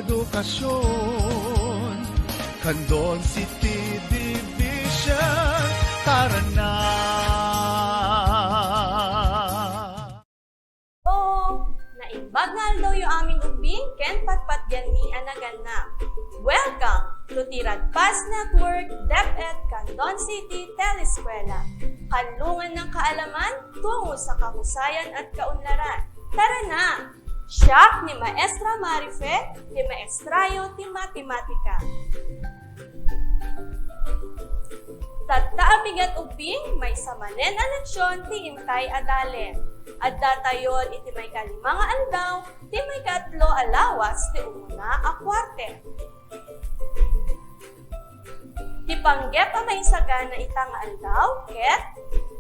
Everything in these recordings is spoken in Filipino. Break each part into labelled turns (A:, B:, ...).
A: edukasyon. Candon City Division, tara na!
B: Bagnal daw yung aming ubing, ken patpatyan mi anagan na. Welcome to Tirad Pass Network, DepEd Candon City Teleskwela. Kanlungan ng kaalaman tungo sa kahusayan at kaunlaran. Tara na! Siya ni Maestra Marife, ni Maestrayo ti Matematika. Tattaabigat ubing, may samanen a leksyon ti intay adalen. At datayon iti may kalimang aldaw, ti may katlo alawas ti umuna a kwarte. Ti panggep a may sagan na itang aldaw, ket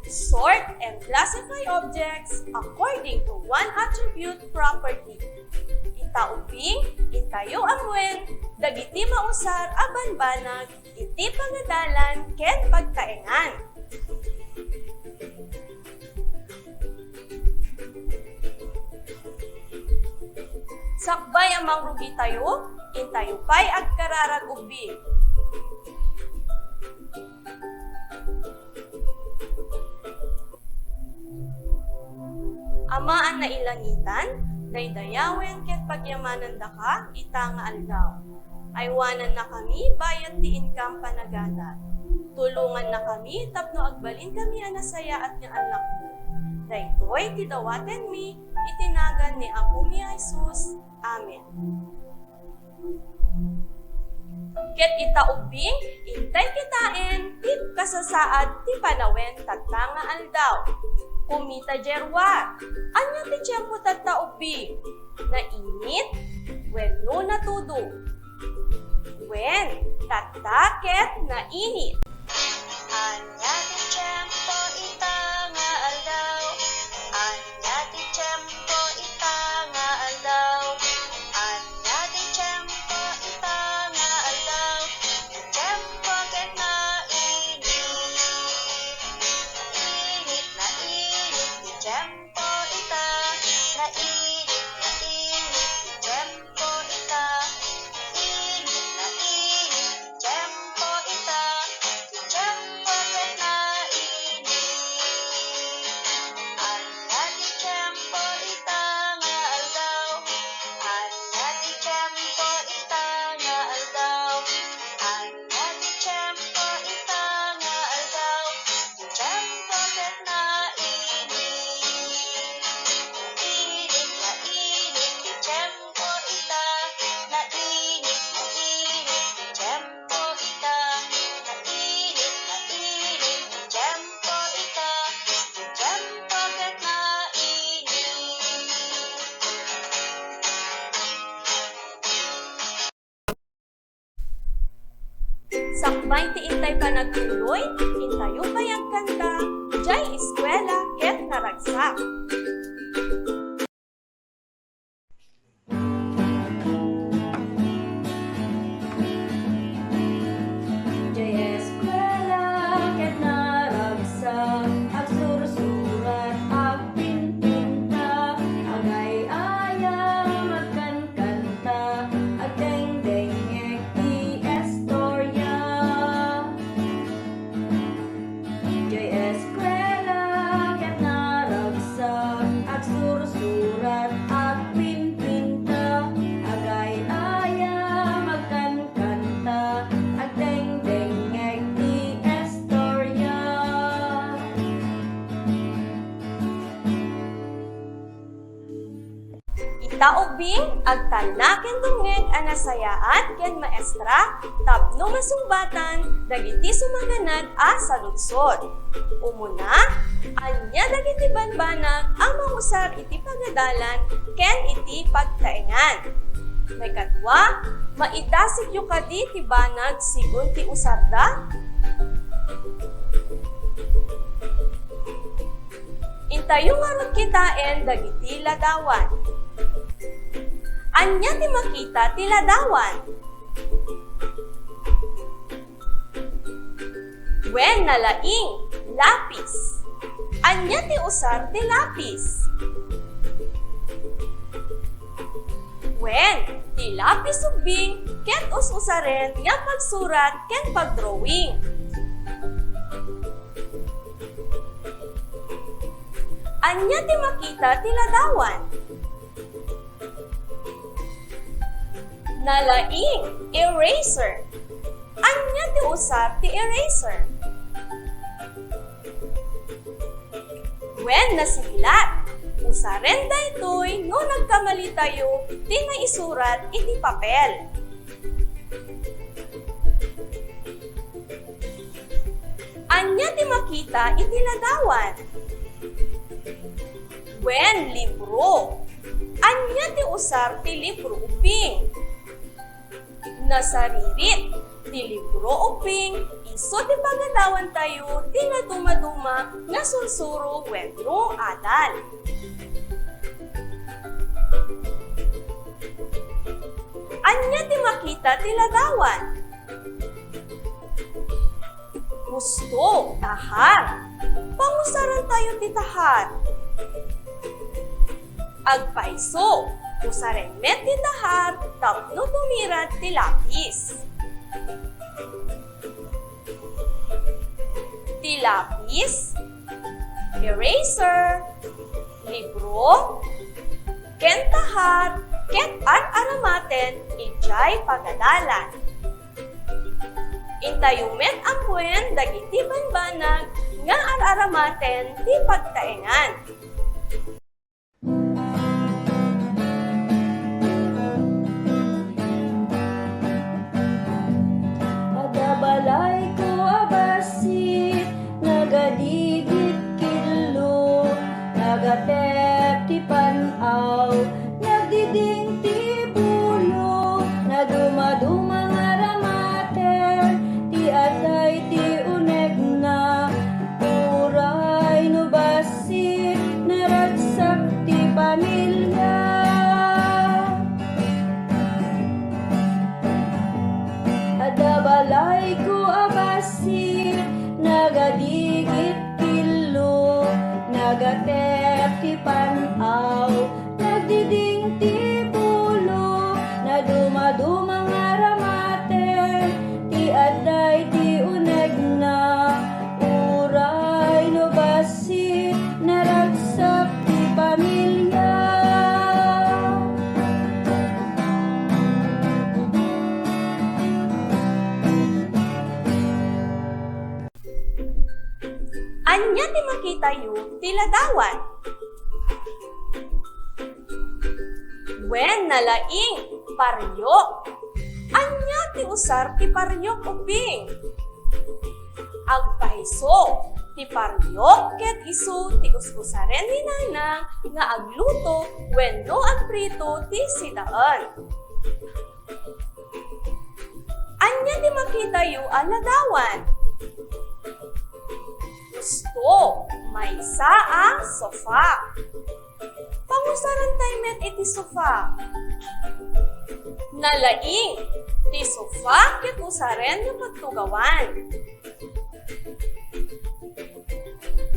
B: sort and classify objects according to one attribute property. Itaubing, itayo amwen, dagiti mausar a banbanag, iti pangadalan ken pagkaengan. Sakbay amang rugi tayo, intayo pa'y agkararag ubing. Amaan na ilangitan, daydayawen ket pagyamanan da ka, ita nga aldaw. Aywanan na kami, bayad ti income panagada. Tulungan na kami, tapno agbalin kami anasaya at nga anak mo. Daytoy ti dawaten mi, itinagan ni Apo mi Jesus. Amen. Ket itaubing, intay kitain, tip kasasaad, ti panawen tatta nga aldaw. Kumita jerwa, anya ti tiyempo tatta ubing? Nainit? Wenno natudo? Wen, tatta ket nainit.
C: Anya ti tiyempo ita nga aldaw, anya ti tiyempo ita nga aldaw, anya ti tiyempo ita nga aldaw, ti tiyempo ket nainit. Init na init ti tiyempo ita, nainit na init ti tiyempo ita, init na init ti tiyempo ita, ti tiyempo ket nainit. Anya ti tiyempo ita nga aldaw, anya ti tiyempo ita nga aldaw, anya ti tiyempo ita nga aldaw, ti tiyempo ket nainit. Init na init ti tiyempo ita, nainit na init ti tiyempo ita, nainit na init ti tiyempo ita, ti tiyempo ket nainit.
B: Sakbay ti intay panagtuloy, intayo pa'y kanta, jay eskwela ket naragsak. Jay eskwela ket naragsak, agsurusurat agpinpinta, agay-ayam agkankanta, agdengdengek ti estorya. Jay eskwela ket naragsak, agsurusurat agpinpinta, agay-ayam agkankanta, agdengdengek ti estorya. Itaubing, agtalaken dungeg anasayaan ken maestra, tapno masumbatan, dagiti sumaganad a sa lugsod. Umuna, anya dagiti banbanag ang mangusar iti pagadalan ken iti pagtaengan. May katwa, maitasig yu kadi ti banag sigun ti usarda. Intayo nga kitaen dagiti ladawan. Anya ti makita ti ladawan. Wen nalaing lapis. Anya ti usar ti lapis. Wen ti lapis ubing ket us-usaren nga pagsurat ken pagdrawing. Anya ti makita ti ladawan? Nalaing eraser. Anya ti usar ti eraser? When nasiglat, usaren daytoy no nagkamali tayo ti naisurat iti papel. Anya ti makita iti ladawan? When libro. Anya ti usar ti libro uping? Nasaririt ti libro uping iso ti pagadawan tayo ti naduma-duma na sursuro wenno adal. Anya ti makita ti ladawan? Gusto, tahar. Pangusaran tayo ti tahar. Agpaiso, usaren met ti tahar tapno tumirat ti lapis. Ti lapis, eraser, libro, ken tahar, ket ar-aramaten ijay pagadalan. Intayumet ampuen dagiti banbanag nga ar-aramaten ti pagtaengan.
D: Adabalay ko abasit, nagadigit kilo, nagatep ti panaw, nagdiding ti bulo, naduma-duma nga ramater, ti atay ti uneg na, uray no basit, naragsak ti pamilya. Adabalay ko abasit, nagadigit kilo, nagatep ti panaw, nagdiding ti bulo, naduma-duma nga ramater, ti aday ti uneg na, uray no basit, naragsak ti pamilya.
B: Anya ti makita yu ti ladawan? When nalaing paryok. Anya ti usar ti paryok uping? Agpahiso ti paryok ket isu ti us-usaren ni nanang nga agluto wenno agprito ti sidaan. Anya ti makita yu a ladawan? Gusto, may saa sofa. Pangusaran tayo met iti sofa. Nalaing, ti sofa ket usaren nga pagtugawan.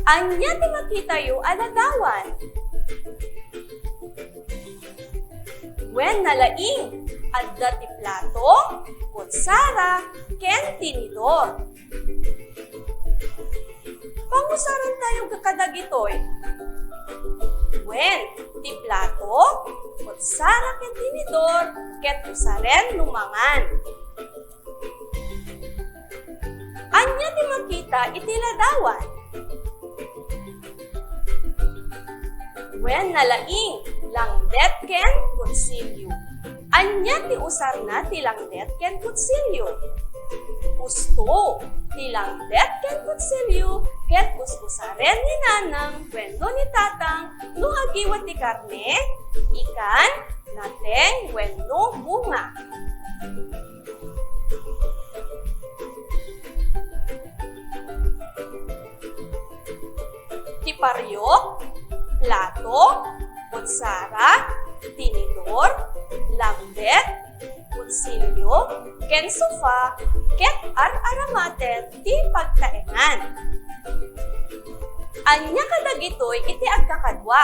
B: Anya ti makita yu aladawan? When nalaing, adda ti plato, kutsara, ken tinidor. Pangusaran tayo kakadagitoy. When ti plato, kutsara ken tinidor, ket usaren lumangan. Anya ti makita iti ladawan? When nalaing, langdet ken kutsilyo. Anya ti usar na ti langdet ken kutsilyo? Gusto, ti langdet ken kutsilyo, ket usaren ni nanang wenno ni tatang no agiwat ti karne, ikan, nateng wenno bunga. Ti paryok, plato, kutsara, tinidor, langdet, kutsilyo, ken sofa, ket ar-aramaten ti pagtaengan. Anya kadagitoy iti agkakadwa.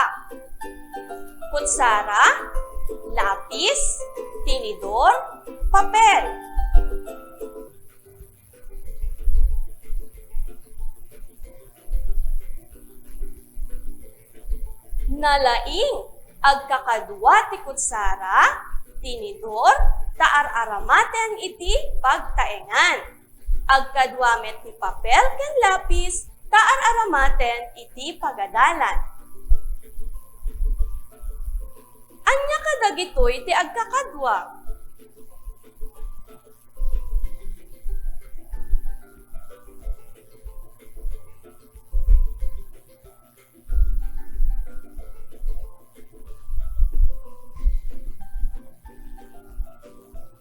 B: Kutsara, lapis, tinidor, papel. Nalaing, agkakadwa ti kutsara, tinidor, taar-aramaten iti pagtaengan. Agkadwamet ti papel ken lapis, taar-aramaten iti pagadalan. Anya kadagitoy ti agkakadwa.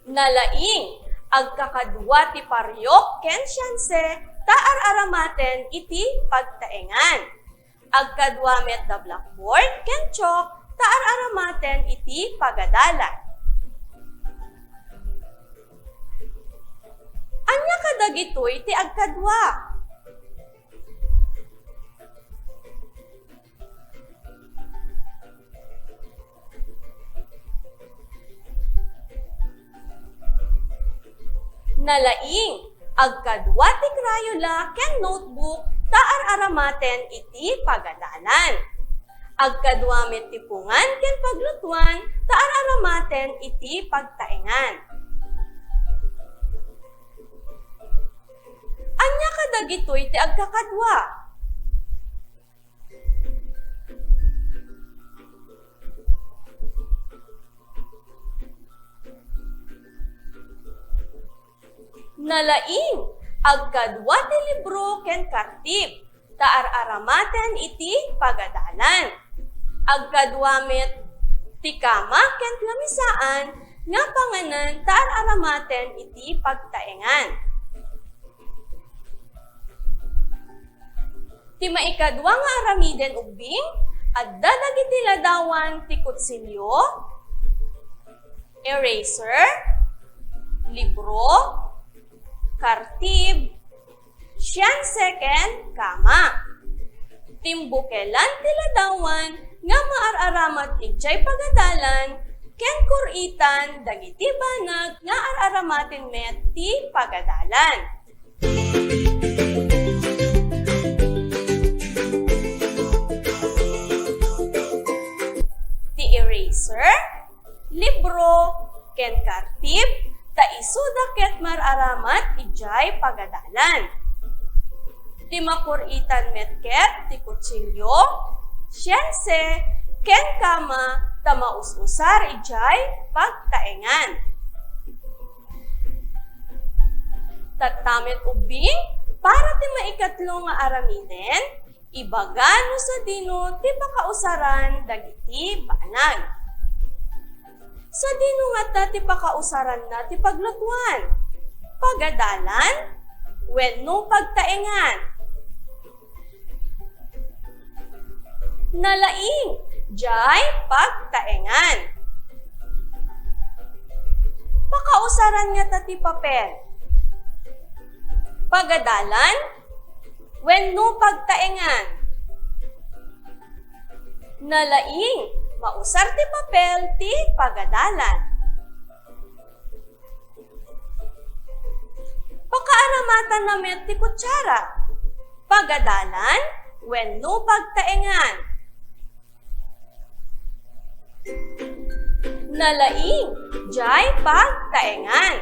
B: Nalaing, agkakadwa ti paryok ken siyanse, taar-aramaten iti pagtaengan. Agkadwamet da blackboard ken chalk, taar-aramaten iti pagadalan. Anya kadagitoy ti agkadwa. Nalaing, agkadwa ti crayola ken notebook, taar-aramaten iti pagadalan. Agkadwamet ti pungan ken paglutuan, taar-aramaten iti pagtaengan. Anya kadagitoy ti agkakadwa. Nalaing, agkadwa ti libro ken kartib, taar-aramaten iti pagadalan. Agkadwamet ti kama ken lamisaan, nga panganan taar-aramaten iti pagtaengan. Ti maikadwa nga aramiden ubing, adda dagiti ladawan ti kutsilyo, eraser, libro, kartib, siyanse ken kama. Timbukelan ti ladawan nga maar-aramat ijay pagadalan ken kuritan dagiti banag nga ar-aramaten met ti pagadalan. Ti eraser, libro, ken kartib, ta isuda ket mar-aramat ijay pagadalan. Ti makuritan met ket ti kutsilyo, siyanse, ken kama, ta maus-usar ijay pagtaengan. Tatamit ubing, para ti maikatlo nga aramiden, ibagano sa dino ti pakausaran dagiti banag. Sa dino nga ta ti pakausaran na ti paglutuan, pagadalan, wenno pagtaengan. Nalaing, jay pagtaengan. Pakausaran nga ta ti papel, pagadalan, wenno pagtaengan. Nalaing, mausar ti papel ti pagadalan. Pakaaramatan na met ti kutsara, pagadalan, wenno pagtaengan. Nalaing, jay pagtaengan.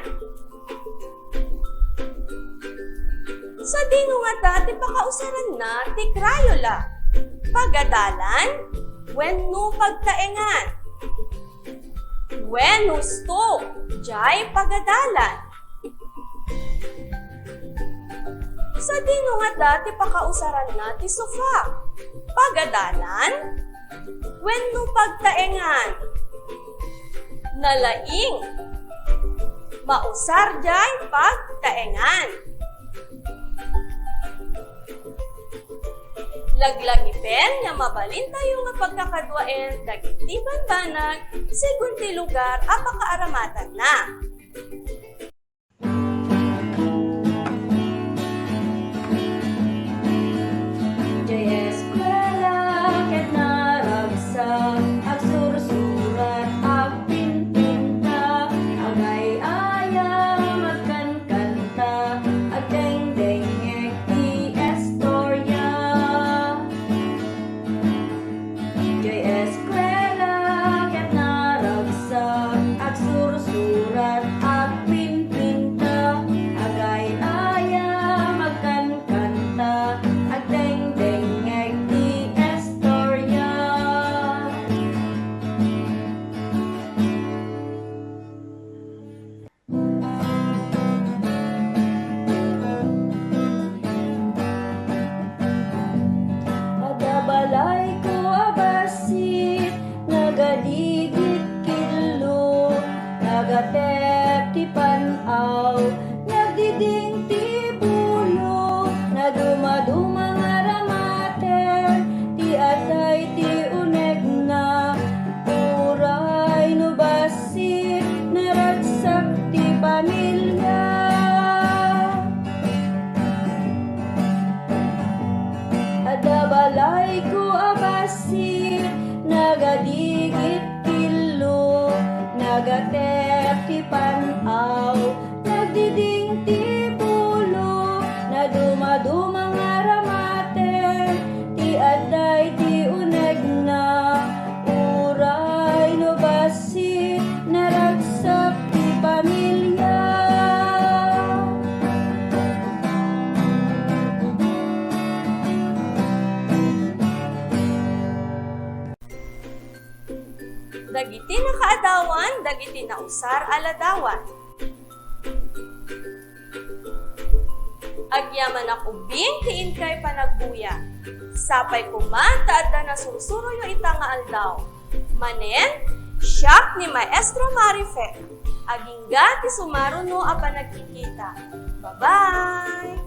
B: Sa dino nga ta ti pakausaran na ti crayola, pagadalan, wenno pagtaengan. Wenno sto, jay pagadalan. Sa dino nga ta ti pakausaran na ti sofa, pagadalan, wenno pagtaengan. Nalaing, mausar jay pagtaengan. Laglagipen nga mabalin tayo nga pagkakadwaen dagiti banbanag sigun ti lugar a pakaaramatan na.
D: Jay eskwela ket naragsa, agsursurat, agpinpinta, Kabalay ko abasi, nagadigit kilo, nagatep ti panaw, nagdiding ti pulo, na dumadumang aramate, ti aday ti uneg na, uray no basi, naragsak ti pamilya.
B: Dagiti nakaadawan, dagiti nausar aladawan. Agyaman ako ubing, tiin kay panagbuya. Sapay kuman, taadda na sursuroyo ita nga aldaw. Manen, siyak ni Maestro Marife. Agingga ti sumaruno a panagkikita. Bye-bye!